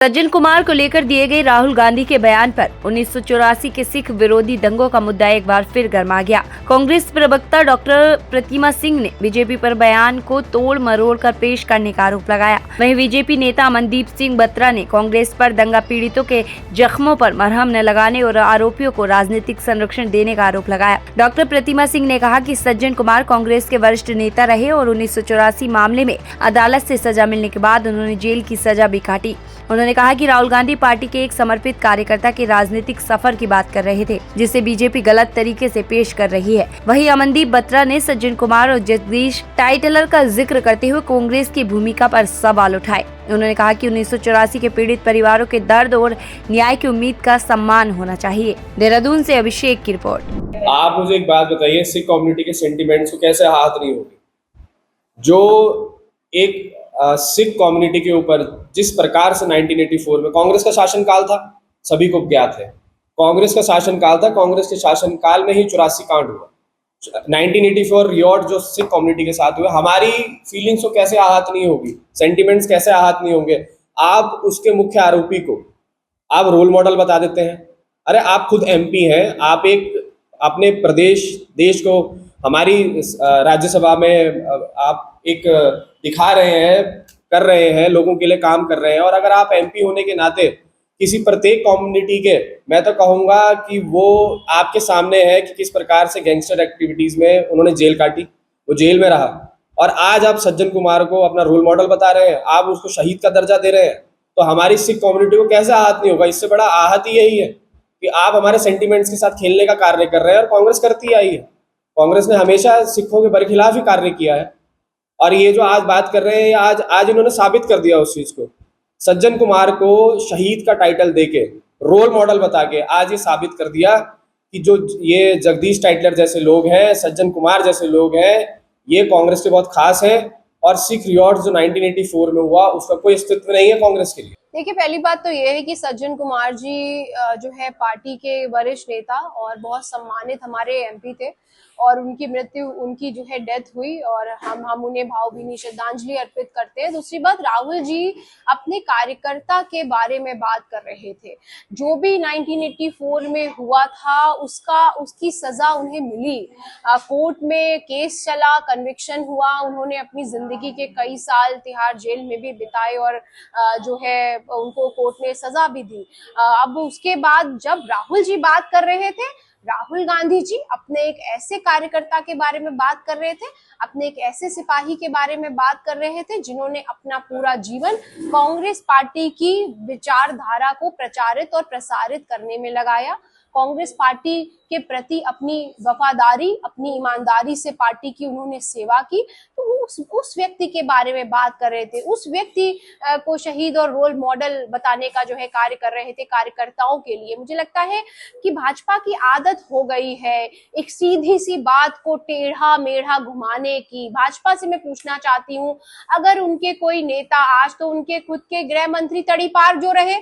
सज्जन कुमार को लेकर दिए गए राहुल गांधी के बयान पर 1984 के सिख विरोधी दंगों का मुद्दा एक बार फिर गर्मा गया। कांग्रेस प्रवक्ता डॉक्टर प्रतिमा सिंह ने बीजेपी पर बयान को तोड़ मरोड़ कर पेश करने का आरोप लगाया। वहीं बीजेपी नेता अमनदीप सिंह बत्रा ने कांग्रेस पर दंगा पीड़ितों के जख्मों पर मरहम न लगाने और आरोपियों को राजनीतिक संरक्षण देने का आरोप लगाया। डॉक्टर प्रतिमा सिंह ने कहा कि सज्जन कुमार कांग्रेस के वरिष्ठ नेता रहे और 1984 मामले में अदालत से सजा मिलने के बाद उन्होंने जेल की सजा भी काटी। उन्होंने कहा कि राहुल गांधी पार्टी के एक समर्पित कार्यकर्ता के राजनीतिक सफर की बात कर रहे थे, जिसे बीजेपी गलत तरीके से पेश कर रही है। वहीं अमनदीप बत्रा ने सज्जन कुमार और जगदीश टाइटलर का जिक्र करते हुए कांग्रेस की भूमिका पर सवाल उठाए। उन्होंने कहा कि 1984 के पीड़ित परिवारों के दर्द और न्याय की उम्मीद का सम्मान होना चाहिए। देहरादून से अभिषेक की रिपोर्ट। आप मुझे एक बात बताइए, सिख कम्युनिटी के सेंटिमेंट्स को कैसे आहत नहीं होगी? जो एक सिख कम्युनिटी के ऊपर जिस प्रकार से 1984 में कांग्रेस का शासनकाल था, सभी को ज्ञात है। कांग्रेस का शासनकाल था, कांग्रेस के शासनकाल में ही 84 कांड हुआ। 1984 रियॉट जो सिख कम्युनिटी के साथ हुआ, हमारी फीलिंग्स को कैसे आहत नहीं होगी, सेंटिमेंट्स कैसे आहत नहीं होंगे? आप उसके मुख्य आरोपी को आप रोल मॉडल बता देते हैं। अरे आप खुद एमपी हैं, आप एक अपने प्रदेश देश को हमारी राज्यसभा में आप एक दिखा रहे हैं, कर रहे हैं, लोगों के लिए काम कर रहे हैं। और अगर आप एमपी होने के नाते किसी प्रत्येक कम्युनिटी के, मैं तो कहूँगा कि वो आपके सामने है कि किस प्रकार से गैंगस्टर एक्टिविटीज़ में उन्होंने जेल काटी, वो जेल में रहा, और आज आप सज्जन कुमार को अपना रोल मॉडल बता रहे हैं, आप उसको शहीद का दर्जा दे रहे हैं, तो हमारी सिख कम्युनिटी को कैसे आहत नहीं होगा? इससे बड़ा आहत ही यही है कि आप हमारे सेंटिमेंट्स के साथ खेलने का कार्य कर रहे हैं। और कांग्रेस करती आई है, कांग्रेस ने हमेशा सिखों के बरखिलाफ ही कार्य किया है। और ये जो आज बात कर रहे हैं, आज इन्होंने साबित कर दिया उस चीज को। सज्जन कुमार को शहीद का टाइटल देके, रोल मॉडल बता के आज ये साबित कर दिया कि जो ये जगदीश टाइटलर जैसे लोग हैं, सज्जन कुमार जैसे लोग हैं, ये कांग्रेस के बहुत खास है। और सिख रियॉट जो 1984 में हुआ, उसका कोई अस्तित्व नहीं है कांग्रेस के लिए। देखिए, पहली बात तो ये है कि सज्जन कुमार जी जो है पार्टी के वरिष्ठ नेता और बहुत सम्मानित हमारे एमपी थे, और उनकी मृत्यु, उनकी जो है डेथ हुई, और हम उन्हें भावभीनी श्रद्धांजलि अर्पित करते हैं। दूसरी बात, राहुल जी अपने कार्यकर्ता के बारे में बात कर रहे थे। जो भी 1984 में हुआ था उसकी सजा उन्हें मिली, कोर्ट में केस चला, कन्विक्शन हुआ, उन्होंने अपनी जिंदगी के कई साल तिहाड़ जेल में भी बिताए, और जो है उनको कोर्ट ने सजा भी दी। अब उसके बाद जब राहुल जी बात कर रहे थे, राहुल गांधी जी अपने एक ऐसे कार्यकर्ता के बारे में बात कर रहे थे, अपने एक ऐसे सिपाही के बारे में बात कर रहे थे, जिन्होंने अपना पूरा जीवन कांग्रेस पार्टी की विचारधारा को प्रचारित और प्रसारित करने में लगाया। कांग्रेस पार्टी के प्रति अपनी वफादारी, अपनी ईमानदारी से पार्टी की उन्होंने सेवा की। तो उस व्यक्ति के बारे में बात कर रहे थे, उस व्यक्ति को शहीद और रोल मॉडल बताने का जो है कार्य कर रहे थे कार्यकर्ताओं के लिए। मुझे लगता है कि भाजपा की आदत हो गई है एक सीधी सी बात को टेढ़ा मेढ़ा घुमाने की। भाजपा से मैं पूछना चाहती हूँ, अगर उनके कोई नेता, आज तो उनके खुद के गृह मंत्री तड़ीपार जो रहे,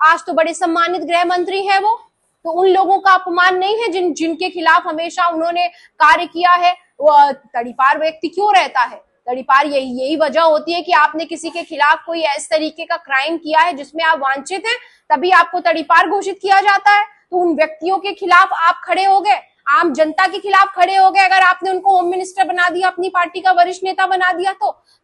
आज तो बड़े सम्मानित गृह मंत्री है वो, तो उन लोगों का अपमान नहीं है जिनके खिलाफ हमेशा उन्होंने कार्य किया है? वो तड़ीपार व्यक्ति क्यों रहता है? तड़ीपार यही वजह होती है कि आपने किसी के खिलाफ कोई इस तरीके का क्राइम किया है जिसमें आप वांछित हैं, तभी आपको तड़ीपार घोषित किया जाता है। तो उन व्यक्तियों के खिलाफ आप खड़े हो गए, आम जनता के खिलाफ खड़े हो गए, अगर आपने उनको होम मिनिस्टर बना दिया, अपनी पार्टी का वरिष्ठ नेता बना दिया। तो